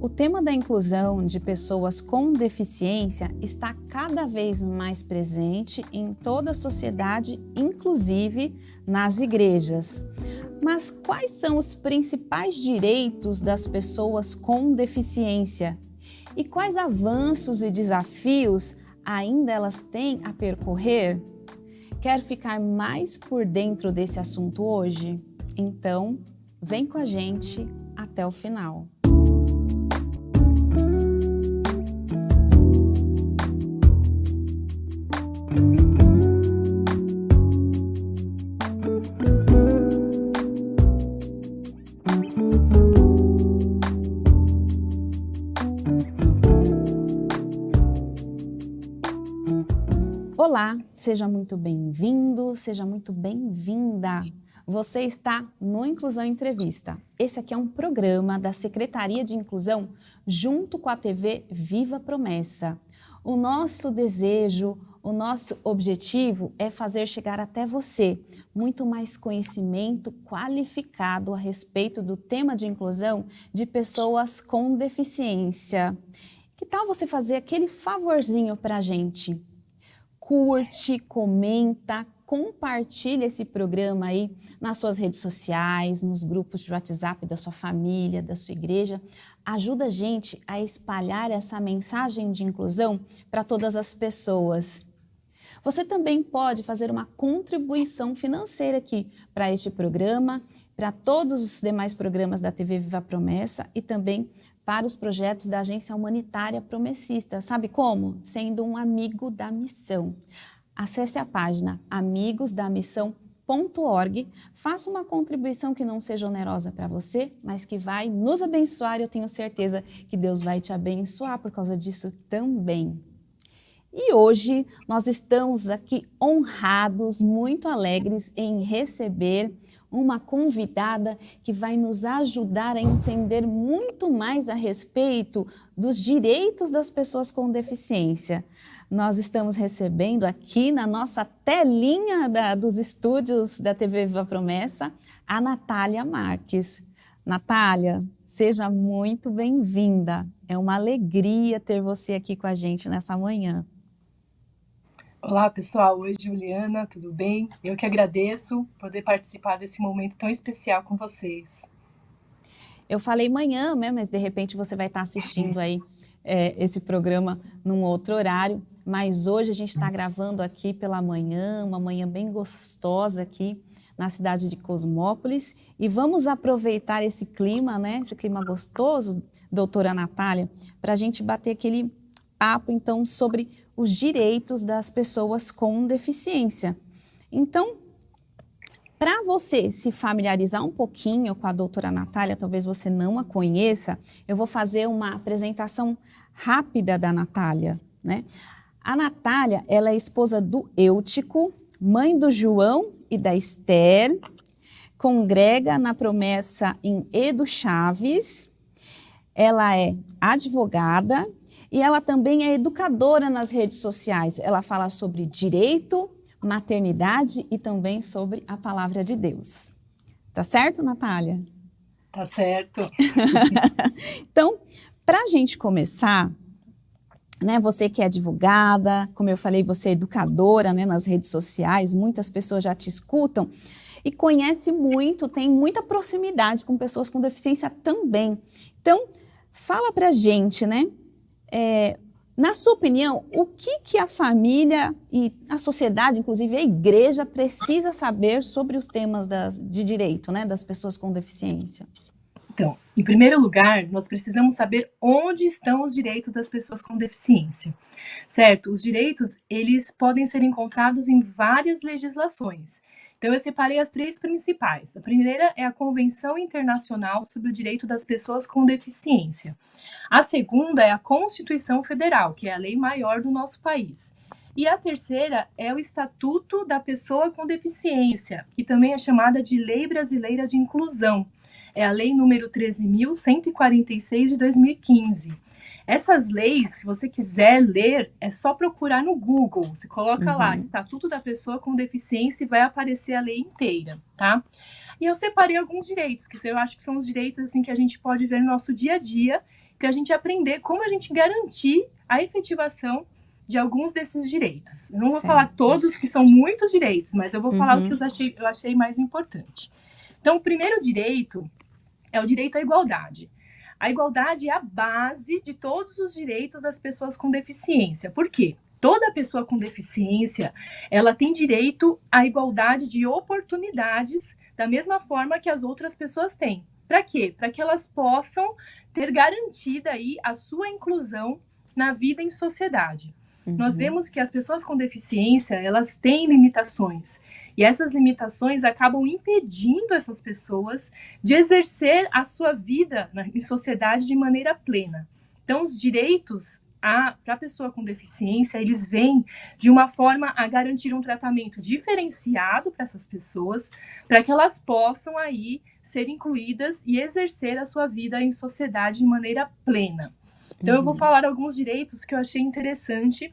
O tema da inclusão de pessoas com deficiência está cada vez mais presente em toda a sociedade, inclusive nas igrejas. Mas quais são os principais direitos das pessoas com deficiência? E quais avanços e desafios ainda elas têm a percorrer? Quer ficar mais por dentro desse assunto hoje? Então, vem com a gente até o final. Olá, seja muito bem-vindo, seja muito bem-vinda. Você está no Inclusão Entrevista. Esse aqui é um programa da Secretaria de Inclusão junto com a TV Viva Promessa. O nosso desejo, o nosso objetivo é fazer chegar até você muito mais conhecimento qualificado a respeito do tema de inclusão de pessoas com deficiência. Que tal você fazer aquele favorzinho para a gente? Curte, comenta, compartilha esse programa aí nas suas redes sociais, nos grupos de WhatsApp da sua família, da sua igreja. Ajuda a gente a espalhar essa mensagem de inclusão para todas as pessoas. Você também pode fazer uma contribuição financeira aqui para este programa, para todos os demais programas da TV Viva Promessa e também para os projetos da Agência Humanitária Promessista. Sabe como? Sendo um amigo da missão. Acesse a página amigosdamissão.org, faça uma contribuição que não seja onerosa para você, mas que vai nos abençoar e eu tenho certeza que Deus vai te abençoar por causa disso também. E hoje nós estamos aqui honrados, muito alegres em receber uma convidada que vai nos ajudar a entender muito mais a respeito dos direitos das pessoas com deficiência. Nós estamos recebendo aqui na nossa telinha dos estúdios da TV Viva Promessa, a Natália Marques. Natália, seja muito bem-vinda. É uma alegria ter você aqui com a gente nessa manhã. Olá pessoal, oi Juliana, tudo bem? Eu que agradeço poder participar desse momento tão especial com vocês. Eu falei manhã, né, mas de repente você vai estar assistindo aí esse programa num outro horário, mas hoje a gente está gravando aqui pela manhã, uma manhã bem gostosa aqui na cidade de Cosmópolis e vamos aproveitar esse clima, né, esse clima gostoso, doutora Natália, para a gente bater aquele papo então sobre os direitos das pessoas com deficiência. Então, para você se familiarizar um pouquinho com a doutora Natália, talvez você não a conheça, eu vou fazer uma apresentação rápida da Natália, né? A Natália, ela é esposa do Eutico, mãe do João e da Esther, congrega na Promessa em Edu Chaves, ela é advogada e ela também é educadora nas redes sociais. Ela fala sobre direito, maternidade e também sobre a palavra de Deus. Tá certo, Natália? Tá certo. Então, para a gente começar, né, você que é advogada, como eu falei, você é educadora, né, nas redes sociais, muitas pessoas já te escutam e conhece muito, tem muita proximidade com pessoas com deficiência também. Então, fala para a gente, né? Na sua opinião, o que a família e a sociedade, inclusive a igreja, precisa saber sobre os temas de direito, né, das pessoas com deficiência? Então, em primeiro lugar, nós precisamos saber onde estão os direitos das pessoas com deficiência, certo? Os direitos, eles podem ser encontrados em várias legislações. Então, eu separei as três principais. A primeira é a Convenção Internacional sobre o Direito das Pessoas com Deficiência. A segunda é a Constituição Federal, que é a lei maior do nosso país. E a terceira é o Estatuto da Pessoa com Deficiência, que também é chamada de Lei Brasileira de Inclusão. É a lei número 13.146 de 2015. Essas leis, se você quiser ler, é só procurar no Google. Você coloca lá, Estatuto da Pessoa com Deficiência e vai aparecer a lei inteira, tá? E eu separei alguns direitos, que eu acho que são os direitos assim, que a gente pode ver no nosso dia a dia. para a gente aprender como a gente garantir a efetivação de alguns desses direitos. Eu não vou falar todos, que são muitos direitos, mas eu vou falar o que eu achei mais importante. Então, o primeiro direito é o direito à igualdade. A igualdade é a base de todos os direitos das pessoas com deficiência. Por quê? Toda pessoa com deficiência, ela tem direito à igualdade de oportunidades da mesma forma que as outras pessoas têm. Para quê? Para que elas possam ter garantida aí a sua inclusão na vida em sociedade. Nós vemos que as pessoas com deficiência, elas têm limitações. E essas limitações acabam impedindo essas pessoas de exercer a sua vida em sociedade de maneira plena. Então, os direitos para a pessoa com deficiência, eles vêm de uma forma a garantir um tratamento diferenciado para essas pessoas, para que elas possam aí ser incluídas e exercer a sua vida em sociedade de maneira plena. Então, eu vou falar alguns direitos que eu achei interessante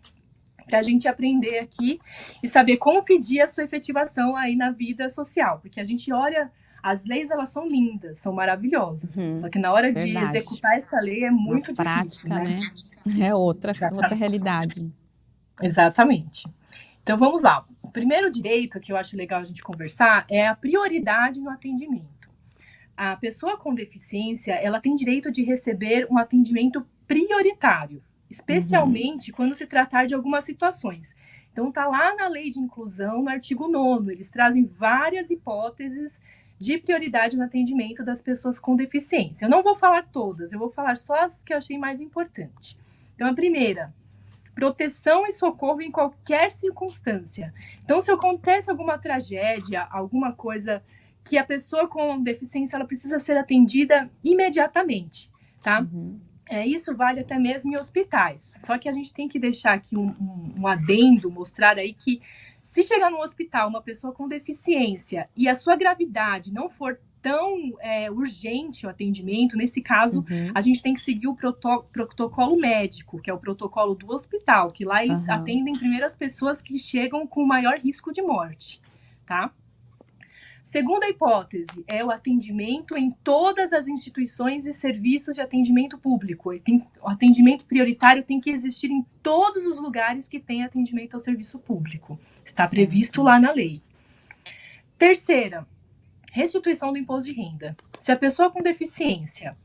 para a gente aprender aqui e saber como pedir a sua efetivação aí na vida social. Porque a gente olha, as leis, elas são lindas, são maravilhosas. Só que na hora de executar essa lei é muito difícil, né? É outra realidade. Exatamente. Então, vamos lá. O primeiro direito que eu acho legal a gente conversar é a prioridade no atendimento. A pessoa com deficiência, ela tem direito de receber um atendimento prioritário, especialmente quando se tratar de algumas situações. Então, está lá na Lei de Inclusão, no artigo 9º, eles trazem várias hipóteses de prioridade no atendimento das pessoas com deficiência. Eu não vou falar todas, eu vou falar só as que eu achei mais importantes. Então, a primeira, proteção e socorro em qualquer circunstância. Então, se acontece alguma tragédia, alguma coisa que a pessoa com deficiência ela precisa ser atendida imediatamente, tá? Isso vale até mesmo em hospitais. Só que a gente tem que deixar aqui um adendo, mostrar aí que se chegar no hospital uma pessoa com deficiência e a sua gravidade não for tão urgente o atendimento, nesse caso, a gente tem que seguir o protocolo médico, que é o protocolo do hospital, que lá eles atendem primeiro as pessoas que chegam com maior risco de morte, tá? Segunda hipótese é o atendimento em todas as instituições e serviços de atendimento público. O atendimento prioritário tem que existir em todos os lugares que tem atendimento ao serviço público. Está previsto lá na lei. Terceira, restituição do imposto de renda. Se a pessoa com deficiência,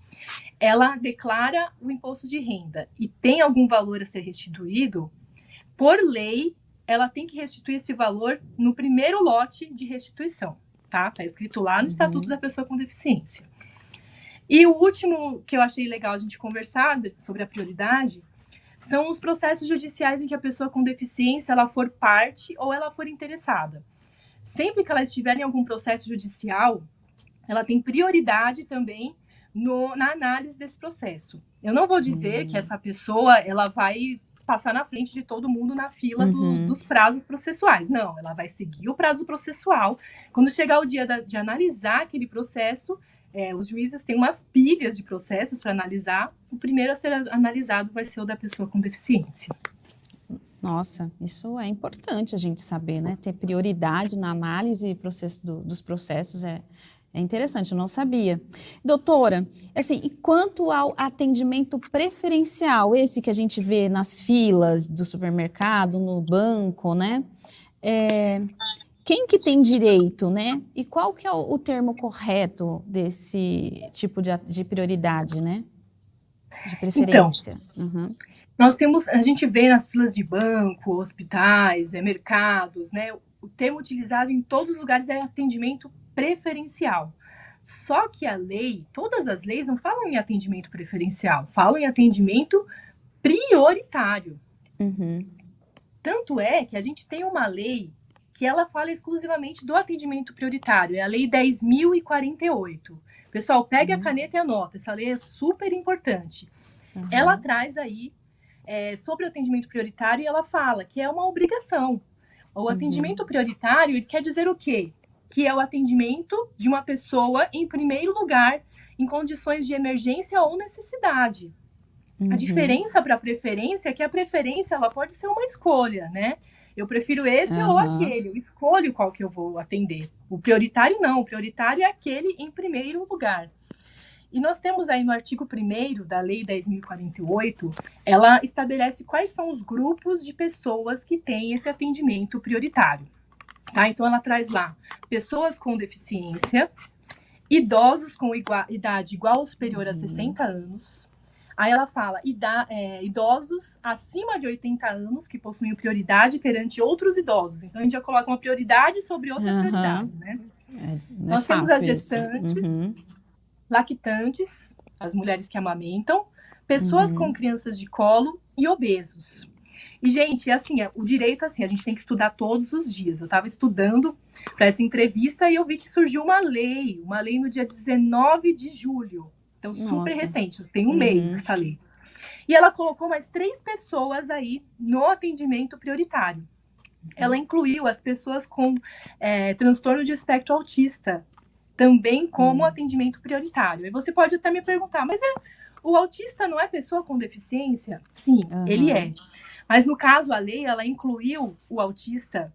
ela declara o imposto de renda e tem algum valor a ser restituído, por lei, ela tem que restituir esse valor no primeiro lote de restituição. Tá escrito lá no Estatuto da Pessoa com Deficiência. E o último que eu achei legal a gente conversar sobre a prioridade são os processos judiciais em que a pessoa com deficiência ela for parte ou ela for interessada. Sempre que ela estiver em algum processo judicial, ela tem prioridade também na análise desse processo. Eu não vou dizer que essa pessoa ela vai passar na frente de todo mundo na fila dos prazos processuais. Não, ela vai seguir o prazo processual. Quando chegar o dia de analisar aquele processo, os juízes têm umas pilhas de processos para analisar. O primeiro a ser analisado vai ser o da pessoa com deficiência. Nossa, isso é importante a gente saber, né? Ter prioridade na análise e dos processos é interessante, eu não sabia. Doutora, assim, e quanto ao atendimento preferencial, esse que a gente vê nas filas do supermercado, no banco, né? Quem que tem direito, né? E qual que é o termo correto desse tipo de prioridade, né? De preferência. Então, a gente vê nas filas de banco, hospitais, mercados, né? O termo utilizado em todos os lugares é atendimento preferencial. Só que a lei, todas as leis não falam em atendimento preferencial, falam em atendimento prioritário. Tanto é que a gente tem uma lei que ela fala exclusivamente do atendimento prioritário, é a Lei 10.048. Pessoal, pegue a caneta e anota, essa lei é super importante. Ela traz aí sobre o atendimento prioritário e ela fala que é uma obrigação. O atendimento prioritário, ele quer dizer o quê? Que é o atendimento de uma pessoa em primeiro lugar, em condições de emergência ou necessidade. A diferença para a preferência é que a preferência ela pode ser uma escolha, né? Eu prefiro esse ou aquele, eu escolho qual que eu vou atender. O prioritário não, o prioritário é aquele em primeiro lugar. E nós temos aí no artigo 1º da Lei 10.048, ela estabelece quais são os grupos de pessoas que têm esse atendimento prioritário. Tá? Então, ela traz lá pessoas com deficiência, idosos com idade igual ou superior a 60 anos. Aí ela fala idosos acima de 80 anos que possuem prioridade perante outros idosos. Então, a gente já coloca uma prioridade sobre outra prioridade, né? Nós temos as gestantes, lactantes, as mulheres que amamentam, pessoas com crianças de colo e obesos. E, gente, assim, o direito, assim, a gente tem que estudar todos os dias. Eu estava estudando para essa entrevista e eu vi que surgiu uma lei no dia 19 de julho. Então, super recente, tem um mês essa lei. E ela colocou mais 3 pessoas aí no atendimento prioritário. Ela incluiu as pessoas com transtorno de espectro autista, também como atendimento prioritário. E você pode até me perguntar, mas o autista não é pessoa com deficiência? Sim, ele é. Mas, no caso, a lei, ela incluiu o autista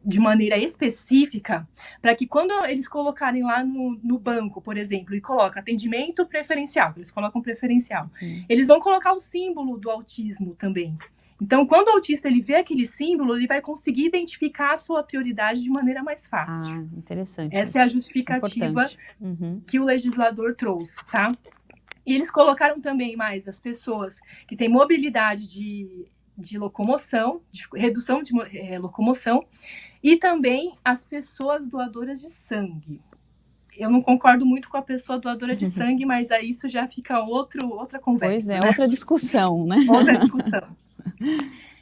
de maneira específica, para que quando eles colocarem lá no banco, por exemplo, e coloca atendimento preferencial, eles colocam preferencial, eles vão colocar o símbolo do autismo também. Então, quando o autista ele vê aquele símbolo, ele vai conseguir identificar a sua prioridade de maneira mais fácil. Interessante. Essa é a justificativa que o legislador trouxe, tá? E eles colocaram também mais as pessoas que têm mobilidade de locomoção, de redução de locomoção, e também as pessoas doadoras de sangue. Eu não concordo muito com a pessoa doadora de sangue, mas aí isso já fica outra conversa. Pois é, né? outra discussão, né? Outra discussão.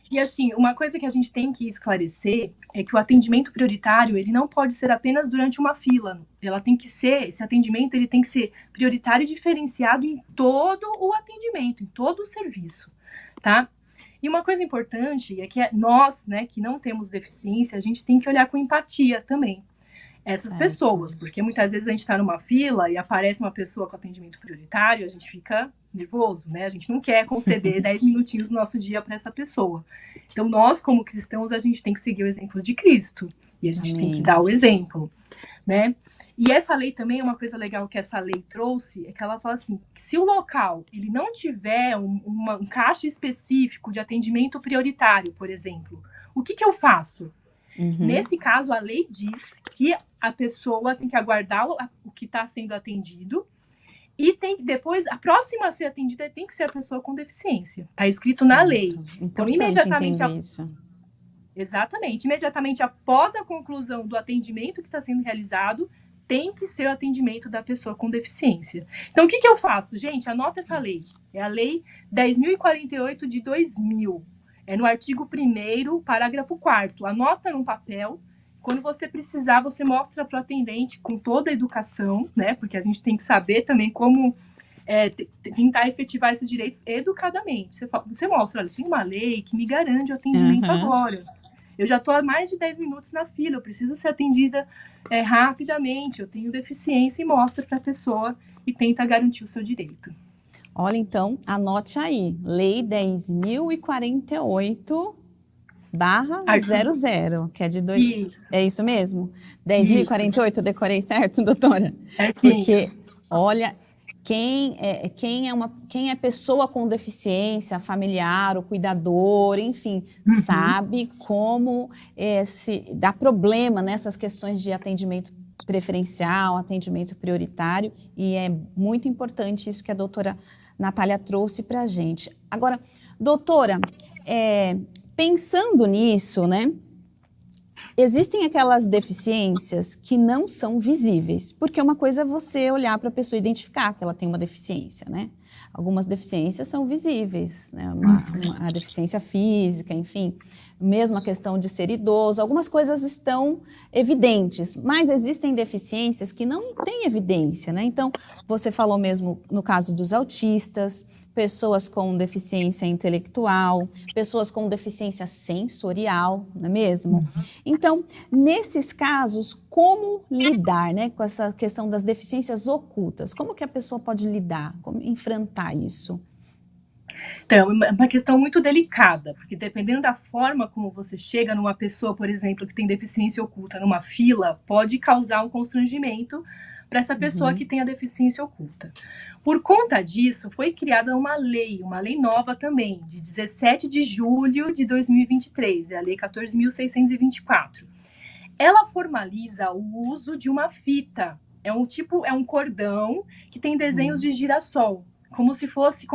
E assim, uma coisa que a gente tem que esclarecer é que o atendimento prioritário, ele não pode ser apenas durante uma fila. Esse atendimento, ele tem que ser prioritário e diferenciado em todo o atendimento, em todo o serviço, tá? E uma coisa importante é que nós, né, que não temos deficiência, a gente tem que olhar com empatia também essas pessoas, porque muitas vezes a gente está numa fila e aparece uma pessoa com atendimento prioritário, a gente fica nervoso, né? A gente não quer conceder 10 minutinhos do nosso dia para essa pessoa. Então, nós, como cristãos, a gente tem que seguir o exemplo de Cristo. E a gente tem que dar o exemplo, né? E essa lei também, uma coisa legal que essa lei trouxe, é que ela fala assim, que se o local ele não tiver um caixa específico de atendimento prioritário, por exemplo, o que eu faço? Nesse caso, a lei diz que a pessoa tem que aguardar o que está sendo atendido e depois, a próxima a ser atendida tem que ser a pessoa com deficiência. Está escrito na lei. Então, imediatamente isso. Exatamente. Imediatamente após a conclusão do atendimento que está sendo realizado, tem que ser o atendimento da pessoa com deficiência. Então, o que eu faço? Gente, anota essa lei. É a Lei 10.048 de 2000. É no artigo 1º, parágrafo 4º. Anota num papel. Quando você precisar, você mostra para o atendente com toda a educação, né? Porque a gente tem que saber também como tentar efetivar esses direitos educadamente. Você mostra, olha, tem uma lei que me garante o atendimento agora. Eu já estou há mais de 10 minutos na fila, eu preciso ser atendida rapidamente, eu tenho deficiência, e mostra para a pessoa e tenta garantir o seu direito. Olha, então, anote aí, Lei 10.048/00, que é de É isso mesmo? 10.048, eu decorei certo, doutora? Porque, olha, quem é pessoa com deficiência, familiar, o cuidador, enfim, sabe como dá problema nessas questões de atendimento preferencial, atendimento prioritário, e é muito importante isso que a doutora Natália trouxe para a gente. Agora, doutora, pensando nisso, né, existem aquelas deficiências que não são visíveis, porque uma coisa é você olhar para a pessoa e identificar que ela tem uma deficiência, né? Algumas deficiências são visíveis, né? A deficiência física, enfim, mesmo a questão de ser idoso, algumas coisas estão evidentes, mas existem deficiências que não têm evidência, né? Então, você falou mesmo no caso dos autistas, pessoas com deficiência intelectual, pessoas com deficiência sensorial, não é mesmo? Então, nesses casos, como lidar, né, com essa questão das deficiências ocultas? Como que a pessoa pode lidar, como enfrentar isso? Então, é uma questão muito delicada, porque dependendo da forma como você chega numa pessoa, por exemplo, que tem deficiência oculta numa fila, pode causar um constrangimento para essa pessoa que tem a deficiência oculta. Por conta disso, foi criada uma lei nova também, de 17 de julho de 2023, é a Lei 14.624. Ela formaliza o uso de uma fita, é um cordão que tem desenhos de girassol, como se fosse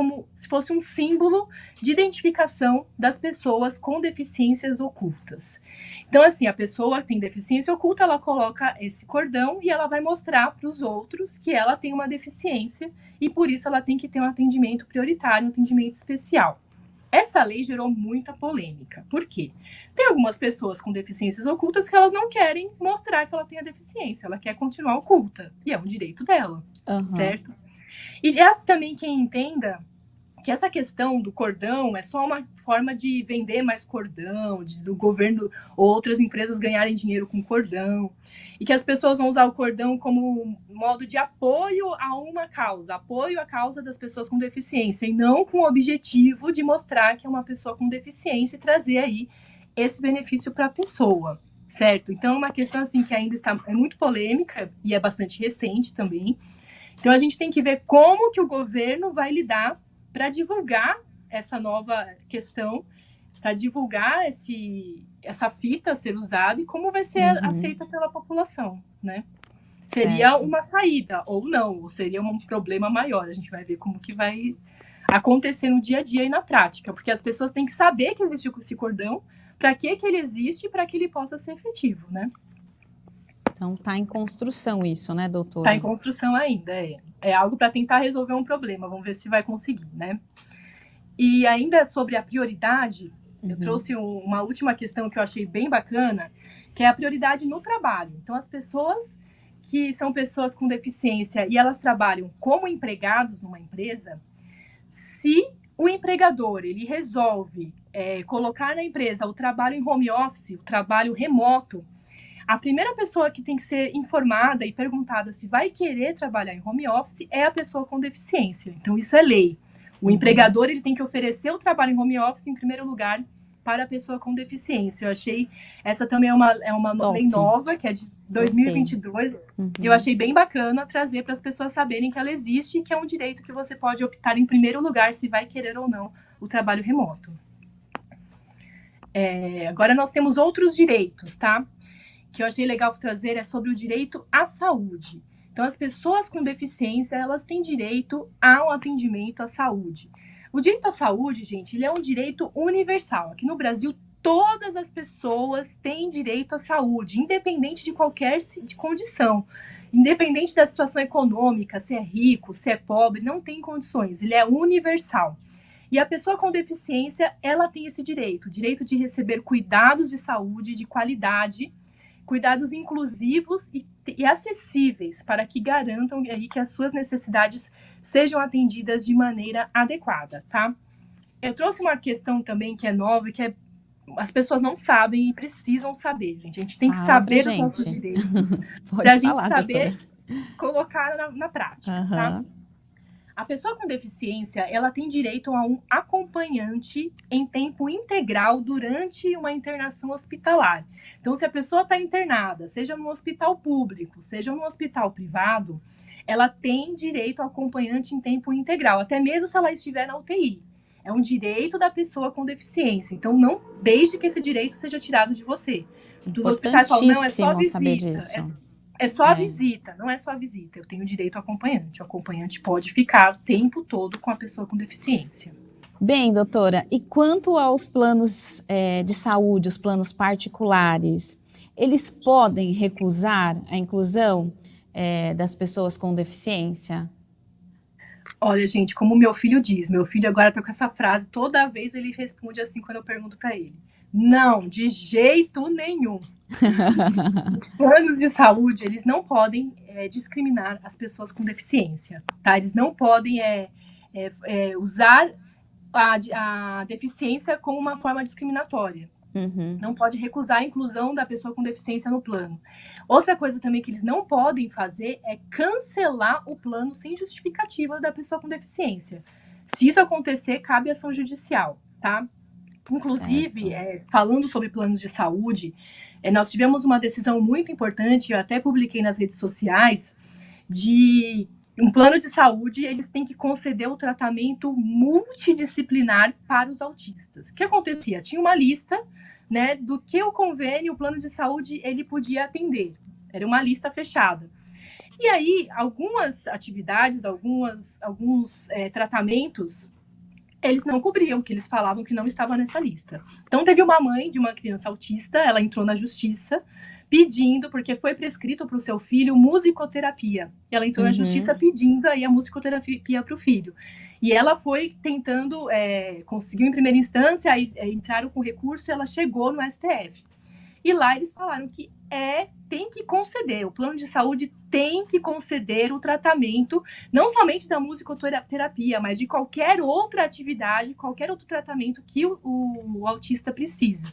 um símbolo de identificação das pessoas com deficiências ocultas. Então, assim, a pessoa que tem deficiência oculta, ela coloca esse cordão e ela vai mostrar para os outros que ela tem uma deficiência e, por isso, ela tem que ter um atendimento prioritário, um atendimento especial. Essa lei gerou muita polêmica. Por quê? Tem algumas pessoas com deficiências ocultas que elas não querem mostrar que ela tem a deficiência, ela quer continuar oculta, e é um direito dela, certo? E há também quem entenda que essa questão do cordão é só uma forma de vender mais cordão, do governo ou outras empresas ganharem dinheiro com cordão, e que as pessoas vão usar o cordão como modo de apoio a uma causa, apoio à causa das pessoas com deficiência, e não com o objetivo de mostrar que é uma pessoa com deficiência e trazer aí esse benefício para a pessoa, certo? Então, é uma questão assim que ainda é muito polêmica e é bastante recente também. Então, a gente tem que ver como que o governo vai lidar para divulgar essa nova questão, para divulgar essa fita ser usada e como vai ser aceita pela população, né? Seria uma saída, ou não, ou seria um problema maior. A gente vai ver como que vai acontecer no dia a dia e na prática, porque as pessoas têm que saber que existe esse cordão, para que ele existe e para que ele possa ser efetivo, né? Então, está em construção isso, né, doutora? Está em construção ainda, é algo para tentar resolver um problema, vamos ver se vai conseguir, né? E ainda sobre a prioridade, eu trouxe uma última questão que eu achei bem bacana, que é a prioridade no trabalho. Então, as pessoas que são pessoas com deficiência e elas trabalham como empregados numa empresa, se o empregador ele resolve colocar na empresa o trabalho em home office, o trabalho remoto, a primeira pessoa que tem que ser informada e perguntada se vai querer trabalhar em home office é a pessoa com deficiência. Então, isso é lei. O empregador ele tem que oferecer o trabalho em home office, em primeiro lugar, para a pessoa com deficiência. Eu achei, essa também é uma lei nova, que é de 2022. Eu achei bem bacana trazer para as pessoas saberem que ela existe e que é um direito que você pode optar em primeiro lugar se vai querer ou não o trabalho remoto. Agora nós temos outros direitos, tá? Que eu achei legal trazer é sobre o direito à saúde. Então, as pessoas com deficiência, elas têm direito a um atendimento à saúde. O direito à saúde, gente, ele é um direito universal. Aqui no Brasil, todas as pessoas têm direito à saúde, independente de qualquer condição. Independente da situação econômica, se é rico, se é pobre, não tem condições. Ele é universal. E a pessoa com deficiência, ela tem esse direito. O direito de receber cuidados de saúde de qualidade, cuidados inclusivos e acessíveis para que garantam aí que as suas necessidades sejam atendidas de maneira adequada, tá? Eu trouxe uma questão também que é nova e que as pessoas não sabem e precisam saber, gente. A gente tem que saber os nossos direitos para a gente saber colocar na prática, tá? A pessoa com deficiência, ela tem direito a um acompanhante em tempo integral durante uma internação hospitalar. Então, se a pessoa está internada, seja no hospital público, seja no hospital privado, ela tem direito ao acompanhante em tempo integral, até mesmo se ela estiver na UTI. É um direito da pessoa com deficiência. Então, não deixe que esse direito seja tirado de você. Dos hospitais falam, não, é só visita. Saber disso. É só a visita, não é só a visita. Eu tenho direito ao acompanhante. O acompanhante pode ficar o tempo todo com a pessoa com deficiência. Bem, doutora, e quanto aos planos de saúde, os planos particulares, eles podem recusar a inclusão das pessoas com deficiência? Olha, gente, como meu filho diz, meu filho agora tá com essa frase, toda vez ele responde assim quando eu pergunto para ele. Não, de jeito nenhum. Os planos de saúde, eles não podem discriminar as pessoas com deficiência, tá? Eles não podem usar a deficiência como uma forma discriminatória. Não pode recusar a inclusão da pessoa com deficiência no plano. Outra coisa também que eles não podem fazer é cancelar o plano sem justificativa da pessoa com deficiência. Se isso acontecer, cabe ação judicial, tá? Inclusive, falando sobre planos de saúde, nós tivemos uma decisão muito importante, eu até publiquei nas redes sociais, de um plano de saúde, eles têm que conceder o tratamento multidisciplinar para os autistas. O que acontecia? Tinha uma lista, né, do que o convênio, o plano de saúde, ele podia atender. Era uma lista fechada. E aí, algumas atividades, alguns tratamentos, eles não cobriam, porque eles falavam que não estava nessa lista. Então, teve uma mãe de uma criança autista, ela entrou na justiça pedindo, porque foi prescrito para o seu filho musicoterapia. Ela entrou na justiça pedindo aí a musicoterapia para o filho. E ela foi tentando, conseguiu em primeira instância, aí entraram com recurso e ela chegou no STF. E lá eles falaram que tem que conceder, o plano de saúde tem que conceder o tratamento, não somente da musicoterapia, mas de qualquer outra atividade, qualquer outro tratamento que o autista precisa.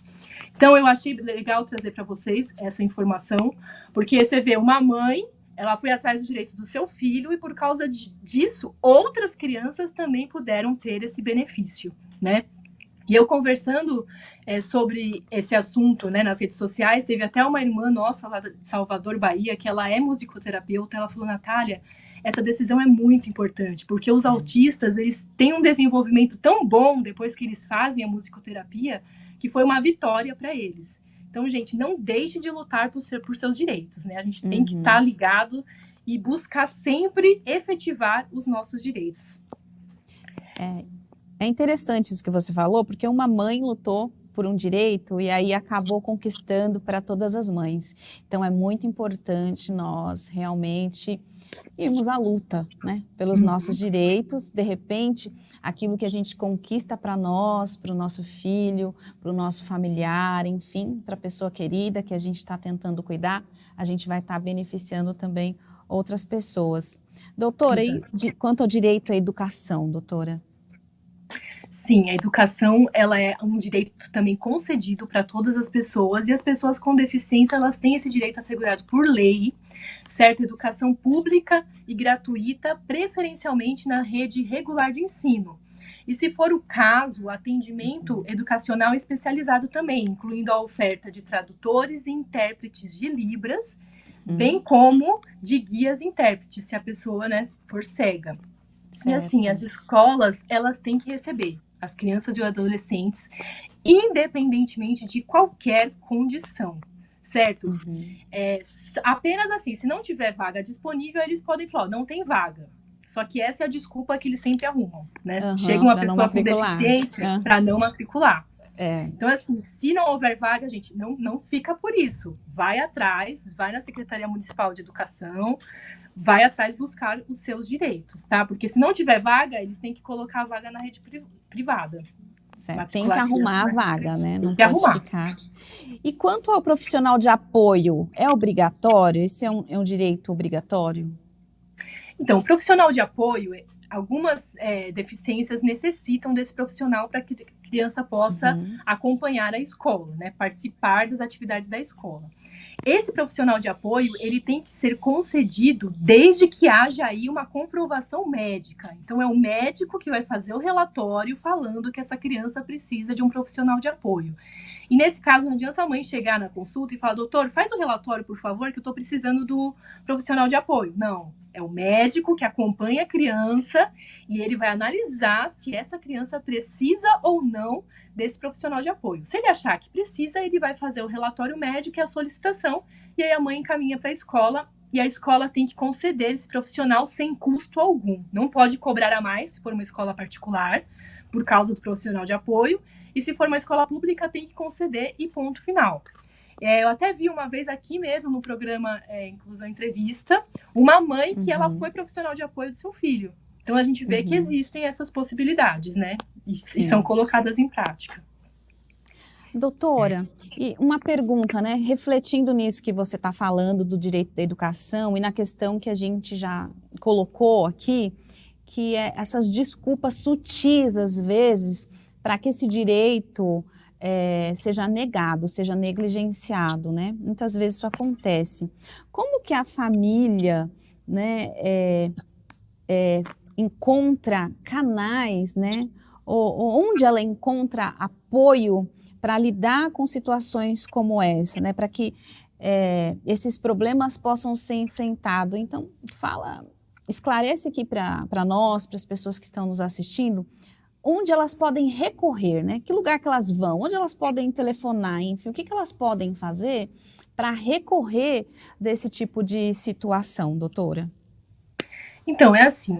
Então, eu achei legal trazer para vocês essa informação, porque você vê uma mãe, ela foi atrás dos direitos do seu filho, e por causa disso, outras crianças também puderam ter esse benefício, né? E eu conversando sobre esse assunto, né, nas redes sociais, teve até uma irmã nossa lá de Salvador, Bahia, que ela é musicoterapeuta, ela falou, Natália, essa decisão é muito importante, porque os autistas, eles têm um desenvolvimento tão bom depois que eles fazem a musicoterapia, que foi uma vitória para eles. Então, gente, não deixe de lutar por seus direitos, né? A gente tem que estar ligado e buscar sempre efetivar os nossos direitos. É interessante isso que você falou, porque uma mãe lutou por um direito e aí acabou conquistando para todas as mães. Então é muito importante nós realmente irmos à luta, né, pelos nossos direitos. De repente, aquilo que a gente conquista para nós, para o nosso filho, para o nosso familiar, enfim, para a pessoa querida que a gente está tentando cuidar, a gente vai estar beneficiando também outras pessoas. Doutora, e quanto ao direito à educação, doutora? Sim, a educação, ela é um direito também concedido para todas as pessoas, e as pessoas com deficiência, elas têm esse direito assegurado por lei, certo? Educação pública e gratuita, preferencialmente na rede regular de ensino. E se for o caso, atendimento educacional especializado também, incluindo a oferta de tradutores e intérpretes de Libras, bem como de guias e intérpretes, se a pessoa, né, for cega. Certo. E assim, as escolas, elas têm que receber as crianças e os adolescentes, independentemente de qualquer condição, certo? Apenas assim, se não tiver vaga disponível, eles podem falar, não tem vaga. Só que essa é a desculpa que eles sempre arrumam, né? Chega uma pessoa com deficiência para não matricular. Então, assim, se não houver vaga, gente, não fica por isso. Vai atrás, vai na Secretaria Municipal de Educação, vai atrás buscar os seus direitos, tá? Porque se não tiver vaga, eles têm que colocar a vaga na rede privada. Certo. Tem que arrumar a vaga, né? Não pode ficar. E quanto ao profissional de apoio, é obrigatório? Esse é um direito obrigatório? Então, o profissional de apoio, algumas deficiências necessitam desse profissional para que a criança possa acompanhar a escola, né? Participar das atividades da escola. Esse profissional de apoio, ele tem que ser concedido desde que haja aí uma comprovação médica. Então, é o médico que vai fazer o relatório falando que essa criança precisa de um profissional de apoio. E nesse caso, não adianta a mãe chegar na consulta e falar, doutor, faz o relatório, por favor, que eu estou precisando do profissional de apoio. Não, é o médico que acompanha a criança e ele vai analisar se essa criança precisa ou não desse profissional de apoio. Se ele achar que precisa, ele vai fazer o relatório médico e a solicitação, e aí a mãe encaminha para a escola, e a escola tem que conceder esse profissional sem custo algum. Não pode cobrar a mais, se for uma escola particular, por causa do profissional de apoio, e se for uma escola pública, tem que conceder e ponto final. Eu até vi uma vez aqui mesmo no programa Inclusão Entrevista, uma mãe que ela foi profissional de apoio do seu filho. Então, a gente vê que existem essas possibilidades, né? E são colocadas em prática. Doutora, e uma pergunta, né? Refletindo nisso que você está falando do direito da educação e na questão que a gente já colocou aqui, que é essas desculpas sutis, às vezes, para que esse direito seja negado, seja negligenciado, né? Muitas vezes isso acontece. Como que a família, né, encontra canais, né? Onde ela encontra apoio para lidar com situações como essa, né? Para que esses problemas possam ser enfrentados. Então, esclarece aqui para nós, para as pessoas que estão nos assistindo, onde elas podem recorrer, né? Que lugar que elas vão, onde elas podem telefonar, enfim, o que elas podem fazer para recorrer desse tipo de situação, doutora? Então, é assim,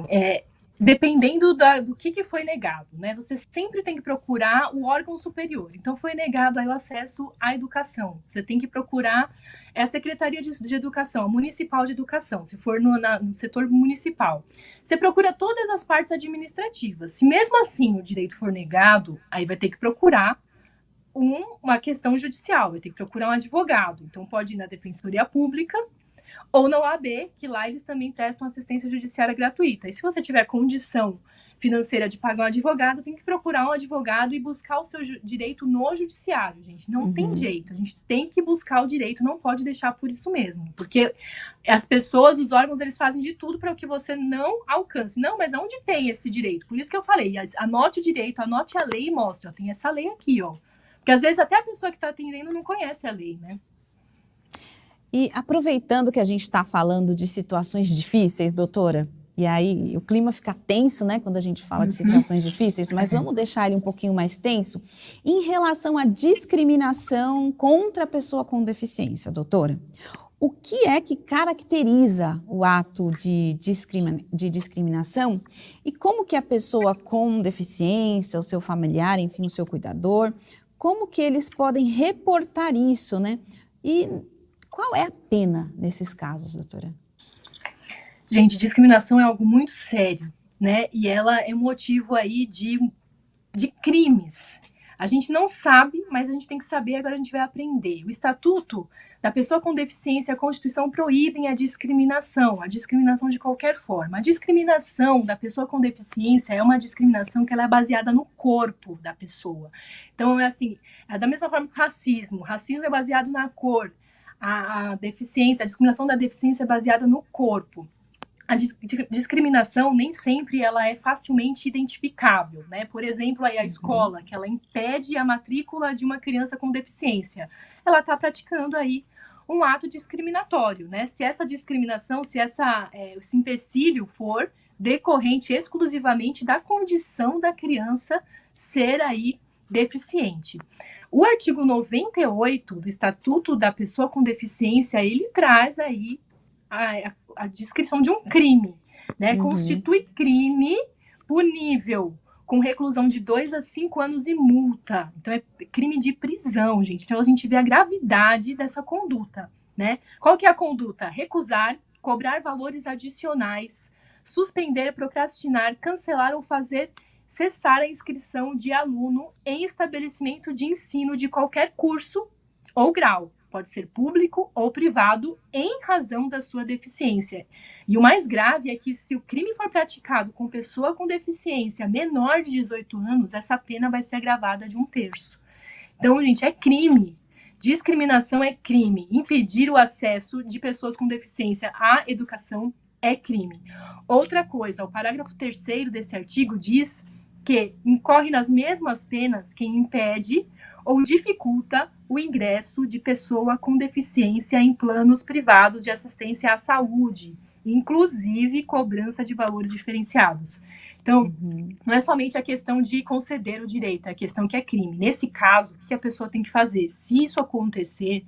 dependendo do que foi negado, né? Você sempre tem que procurar o órgão superior. Então, foi negado aí o acesso à educação. Você tem que procurar a Secretaria de Educação, a Municipal de Educação, se for no setor municipal. Você procura todas as partes administrativas. Se mesmo assim o direito for negado, aí vai ter que procurar uma questão judicial, vai ter que procurar um advogado. Então, pode ir na Defensoria Pública, ou na OAB, que lá eles também prestam assistência judiciária gratuita. E se você tiver condição financeira de pagar um advogado, tem que procurar um advogado e buscar o seu direito no judiciário, gente. Não tem jeito, a gente tem que buscar o direito, não pode deixar por isso mesmo. Porque as pessoas, os órgãos, eles fazem de tudo para que você não alcance. Não, mas onde tem esse direito? Por isso que eu falei, anote o direito, anote a lei e mostre, ó, tem essa lei aqui, ó. Porque às vezes até a pessoa que está atendendo não conhece a lei, né? E aproveitando que a gente está falando de situações difíceis, doutora, e aí o clima fica tenso, né, quando a gente fala de situações difíceis, mas vamos deixar ele um pouquinho mais tenso, em relação à discriminação contra a pessoa com deficiência, doutora. O que é que caracteriza o ato de discriminação e como que a pessoa com deficiência, o seu familiar, enfim, o seu cuidador, como que eles podem reportar isso, né? E qual é a pena nesses casos, doutora? Gente, discriminação é algo muito sério, né? E ela é motivo aí de crimes. A gente não sabe, mas a gente tem que saber, agora a gente vai aprender. O Estatuto da Pessoa com Deficiência e a Constituição proíbem a discriminação de qualquer forma. A discriminação da pessoa com deficiência é uma discriminação que ela é baseada no corpo da pessoa. Então, é assim, é da mesma forma que o racismo. O racismo é baseado na cor. A deficiência, a discriminação da deficiência é baseada no corpo. A discriminação nem sempre ela é facilmente identificável, né? Por exemplo, aí a escola, que ela impede a matrícula de uma criança com deficiência, ela está praticando aí um ato discriminatório, né? Se essa discriminação, se esse empecilho for decorrente exclusivamente da condição da criança ser aí deficiente. O artigo 98 do Estatuto da Pessoa com Deficiência, ele traz aí a descrição de um crime, né? Constitui crime punível com reclusão de 2 a 5 anos e multa. Então, é crime de prisão, gente. Então, a gente vê a gravidade dessa conduta, né? Qual que é a conduta? Recusar, cobrar valores adicionais, suspender, procrastinar, cancelar ou fazer cessar a inscrição de aluno em estabelecimento de ensino de qualquer curso ou grau. Pode ser público ou privado, em razão da sua deficiência. E o mais grave é que, se o crime for praticado com pessoa com deficiência menor de 18 anos, essa pena vai ser agravada de 1/3. Então, gente, é crime. Discriminação é crime. Impedir o acesso de pessoas com deficiência à educação é crime. Outra coisa, o parágrafo 3º desse artigo diz que incorre nas mesmas penas quem impede ou dificulta o ingresso de pessoa com deficiência em planos privados de assistência à saúde, inclusive cobrança de valores diferenciados. Então, não é somente a questão de conceder o direito, é a questão que é crime. Nesse caso, o que a pessoa tem que fazer? Se isso acontecer,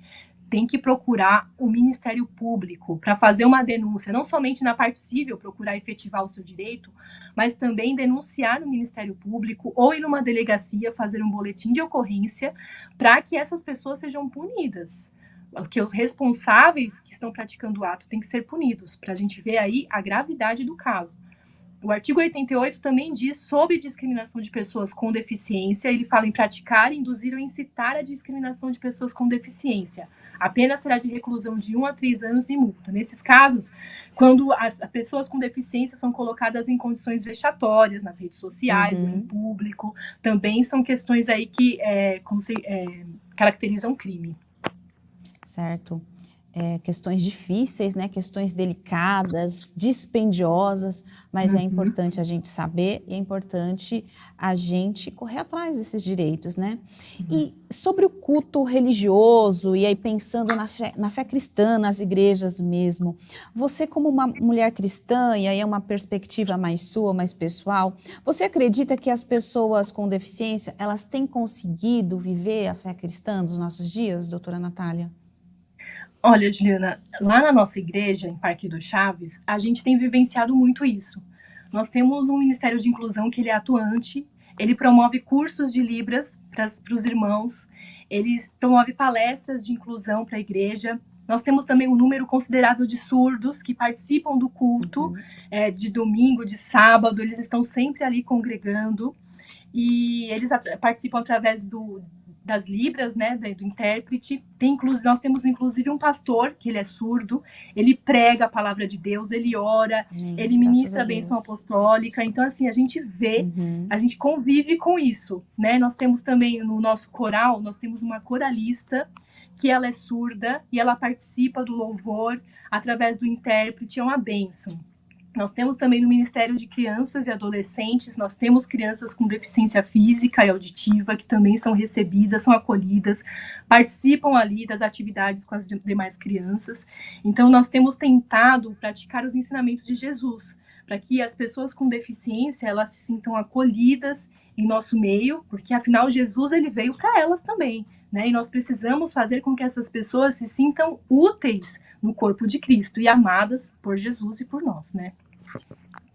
tem que procurar o Ministério Público para fazer uma denúncia, não somente na parte civil, procurar efetivar o seu direito, mas também denunciar no Ministério Público ou ir numa delegacia, fazer um boletim de ocorrência para que essas pessoas sejam punidas. Porque os responsáveis que estão praticando o ato têm que ser punidos, para a gente ver aí a gravidade do caso. O artigo 88 também diz sobre discriminação de pessoas com deficiência. Ele fala em praticar, induzir ou incitar a discriminação de pessoas com deficiência. A pena será de reclusão de 1 a 3 anos e multa. Nesses casos, quando as pessoas com deficiência são colocadas em condições vexatórias nas redes sociais ou em público, também são questões aí que caracterizam crime. Certo. questões difíceis, né? Questões delicadas, dispendiosas, mas é importante a gente saber e é importante a gente correr atrás desses direitos, né? E sobre o culto religioso, e aí pensando na fé cristã, nas igrejas mesmo, você como uma mulher cristã, e aí é uma perspectiva mais sua, mais pessoal, você acredita que as pessoas com deficiência, elas têm conseguido viver a fé cristã nos nossos dias, doutora Natália? Olha, Juliana, lá na nossa igreja, em Parque do Chaves, a gente tem vivenciado muito isso. Nós temos um Ministério de Inclusão que ele é atuante, ele promove cursos de Libras para os irmãos, ele promove palestras de inclusão para a igreja. Nós temos também um número considerável de surdos que participam do culto, de domingo, de sábado, eles estão sempre ali congregando, e eles participam através das Libras, né, do intérprete. Nós temos inclusive um pastor, que ele é surdo, ele prega a palavra de Deus, ele ora, ele ministra a bênção apostólica. Então, assim, a gente vê, a gente convive com isso, né? Nós temos também no nosso coral, nós temos uma coralista, que ela é surda, e ela participa do louvor através do intérprete, é uma bênção. Nós temos também no Ministério de Crianças e Adolescentes, nós temos crianças com deficiência física e auditiva que também são recebidas, são acolhidas, participam ali das atividades com as demais crianças. Então, nós temos tentado praticar os ensinamentos de Jesus, para que as pessoas com deficiência, elas se sintam acolhidas em nosso meio, porque afinal Jesus ele veio para elas também, né? E nós precisamos fazer com que essas pessoas se sintam úteis no corpo de Cristo e amadas por Jesus e por nós, né?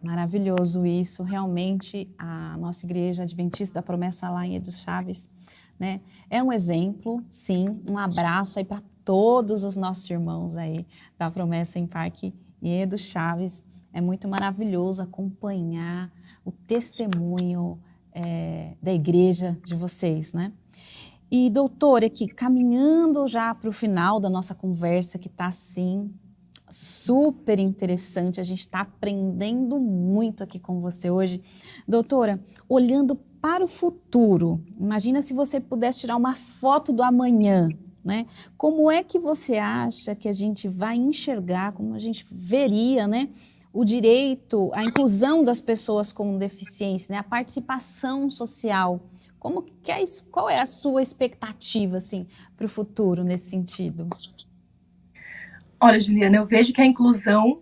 Maravilhoso isso, realmente a nossa igreja Adventista da Promessa lá em Edu Chaves, né, é um exemplo, sim, um abraço aí para todos os nossos irmãos aí da Promessa em Parque e Edu Chaves, é muito maravilhoso acompanhar o testemunho da igreja de vocês, né? E doutora, aqui caminhando já para o final da nossa conversa, que está assim super interessante, a gente está aprendendo muito aqui com você hoje. Doutora, olhando para o futuro, imagina se você pudesse tirar uma foto do amanhã, né? Como é que você acha que a gente vai enxergar, como a gente veria, né, o direito, a inclusão das pessoas com deficiência, né, a participação social? Como que é isso? Qual é a sua expectativa assim, para o futuro nesse sentido? Olha, Juliana, eu vejo que a inclusão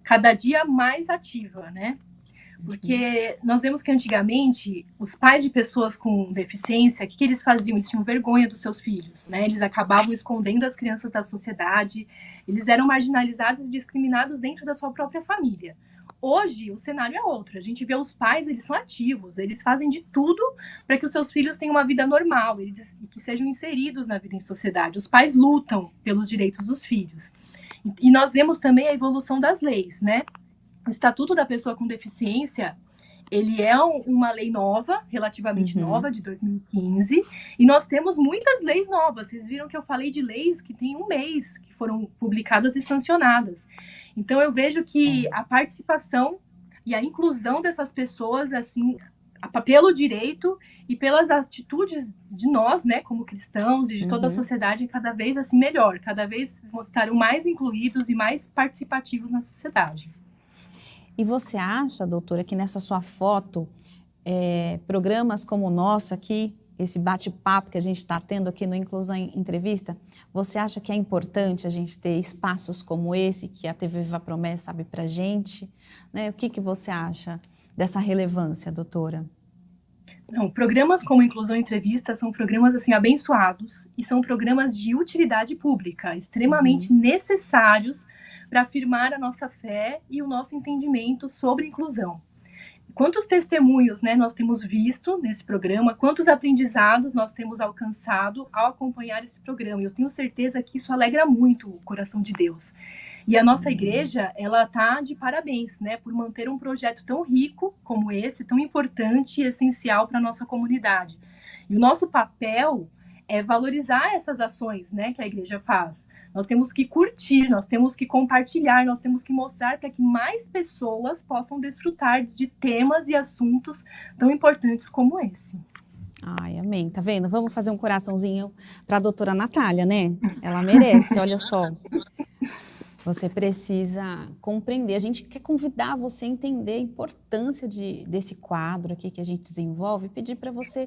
cada dia mais ativa, né? Porque nós vemos que antigamente os pais de pessoas com deficiência, o que eles faziam? Eles tinham vergonha dos seus filhos, né? Eles acabavam escondendo as crianças da sociedade, eles eram marginalizados e discriminados dentro da sua própria família. Hoje, o cenário é outro. A gente vê os pais, eles são ativos, eles fazem de tudo para que os seus filhos tenham uma vida normal, eles, que sejam inseridos na vida em sociedade. Os pais lutam pelos direitos dos filhos. E nós vemos também a evolução das leis, né? O Estatuto da Pessoa com Deficiência, ele é uma lei nova, relativamente nova, de 2015, e nós temos muitas leis novas. Vocês viram que eu falei de leis que tem um mês, que foram publicadas e sancionadas. Então, eu vejo que a participação e a inclusão dessas pessoas, assim, pelo direito e pelas atitudes de nós, né, como cristãos e de toda a sociedade, é cada vez assim melhor, cada vez estarem mais incluídos e mais participativos na sociedade. E você acha, doutora, que nessa sua foto, programas como o nosso aqui, esse bate-papo que a gente está tendo aqui no Inclusão em Entrevista, você acha que é importante a gente ter espaços como esse, que a TV Viva Promessa abre para a gente? Né? O que você acha dessa relevância, doutora? Não, programas como Inclusão em Entrevista são programas assim abençoados e são programas de utilidade pública, extremamente necessários para afirmar a nossa fé e o nosso entendimento sobre inclusão. Quantos testemunhos, né, nós temos visto nesse programa, quantos aprendizados nós temos alcançado ao acompanhar esse programa. Eu tenho certeza que isso alegra muito o coração de Deus. E a nossa igreja, ela está de parabéns, né, por manter um projeto tão rico como esse, tão importante e essencial para a nossa comunidade. E o nosso papel é valorizar essas ações, né, que a igreja faz. Nós temos que curtir, nós temos que compartilhar, nós temos que mostrar para que mais pessoas possam desfrutar de temas e assuntos tão importantes como esse. Ai, amém. Tá vendo? Vamos fazer um coraçãozinho para a doutora Natália, né? Ela merece, olha só. Você precisa compreender. A gente quer convidar você a entender a importância desse quadro aqui que a gente desenvolve e pedir para você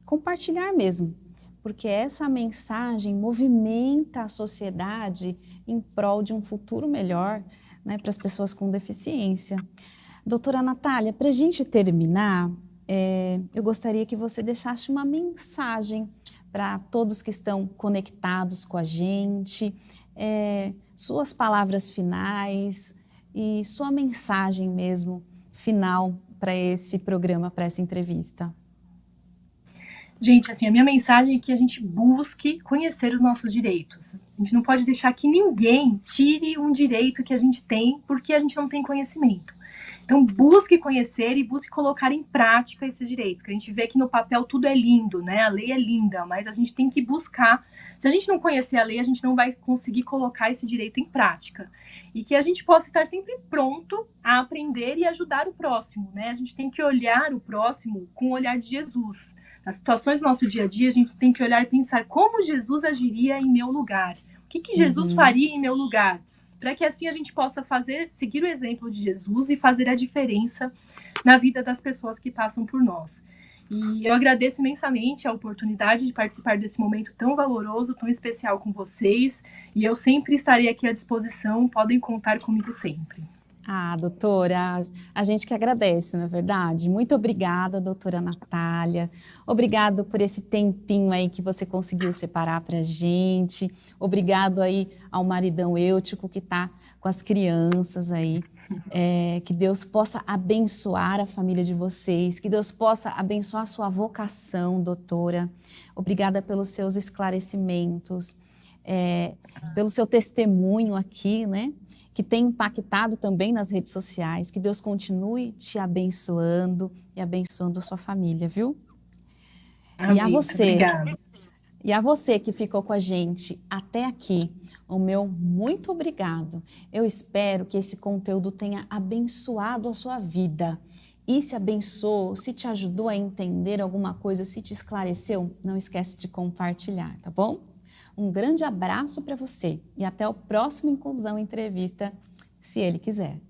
compartilhar mesmo, porque essa mensagem movimenta a sociedade em prol de um futuro melhor, né, para as pessoas com deficiência. Doutora Natália, para a gente terminar, eu gostaria que você deixasse uma mensagem para todos que estão conectados com a gente, suas palavras finais e sua mensagem mesmo final para esse programa, para essa entrevista. Gente, assim, a minha mensagem é que a gente busque conhecer os nossos direitos. A gente não pode deixar que ninguém tire um direito que a gente tem porque a gente não tem conhecimento. Então, busque conhecer e busque colocar em prática esses direitos, que a gente vê que no papel tudo é lindo, né? A lei é linda, mas a gente tem que buscar. Se a gente não conhecer a lei, a gente não vai conseguir colocar esse direito em prática. E que a gente possa estar sempre pronto a aprender e ajudar o próximo, né? A gente tem que olhar o próximo com o olhar de Jesus. Nas situações do nosso dia a dia, a gente tem que olhar e pensar como Jesus agiria em meu lugar. O que Jesus faria em meu lugar? Para que assim a gente possa seguir o exemplo de Jesus e fazer a diferença na vida das pessoas que passam por nós. E eu agradeço imensamente a oportunidade de participar desse momento tão valoroso, tão especial com vocês, e eu sempre estarei aqui à disposição, podem contar comigo sempre. Ah, doutora, a gente que agradece, não é verdade? Muito obrigada, doutora Natália. Obrigado por esse tempinho aí que você conseguiu separar para a gente. Obrigado aí ao maridão Eutico que está com as crianças aí. Que Deus possa abençoar a família de vocês, que Deus possa abençoar a sua vocação, doutora. Obrigada pelos seus esclarecimentos, pelo seu testemunho aqui, né? Que tem impactado também nas redes sociais. Que Deus continue te abençoando e abençoando a sua família, viu? Amém, e a você, obrigada. e a você que ficou com a gente até aqui, o meu muito obrigado. Eu espero que esse conteúdo tenha abençoado a sua vida. E se abençoou, se te ajudou a entender alguma coisa, se te esclareceu, não esquece de compartilhar, tá bom? Um grande abraço para você e até o próximo Inclusão Entrevista, se ele quiser.